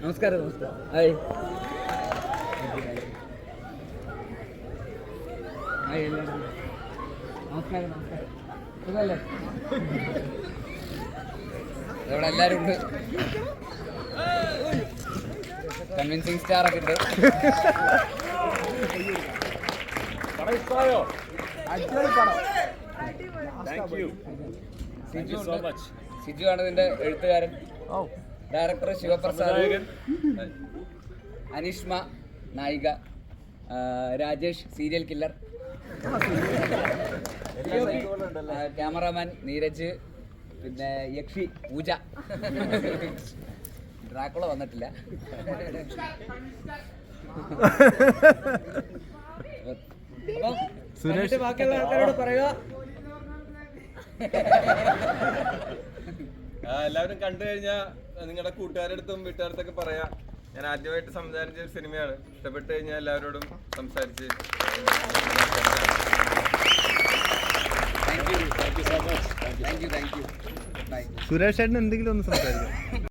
നമസ്കാരം. Hi hi എല്ലാവരും നമസ്കാരം. സുഖമല്ലേ? ഇവിടെ എല്ലാവരും ഉണ്ട്. കൺവിൻസിങ് സ്റ്റാർ ഒക്കെ ഉണ്ട്. സിജു ആണ് ഇതിന്റെ എഴുത്തുകാരൻ. ഡയറക്ടർ ശിവപ്രസാദ്, അനിഷ്മ നായിക, Rajesh serial killer, cameraman Neeraj, പിന്നെ യക്ഷി പൂജ. ഡ്രാക്കുള വന്നിട്ടില്ല. സുരേഷ് ബാക്കിയുള്ള ആൾക്കാരോട് പറയുക. എല്ലാവരും കണ്ടു കഴിഞ്ഞാൽ നിങ്ങളുടെ കൂട്ടുകാരടുത്തും വീട്ടുകാരടുത്തൊക്കെ പറയാ. ഞാൻ ആദ്യമായിട്ട് സംസാരിച്ച ഒരു സിനിമയാണ്. ഇഷ്ടപ്പെട്ട് കഴിഞ്ഞാൽ എല്ലാവരോടും സംസാരിച്ച്. Thank you so much. Thank you. Suresh ചേട്ടൻ എന്തെങ്കിലും ഒന്ന് സംസാരിക്കാം.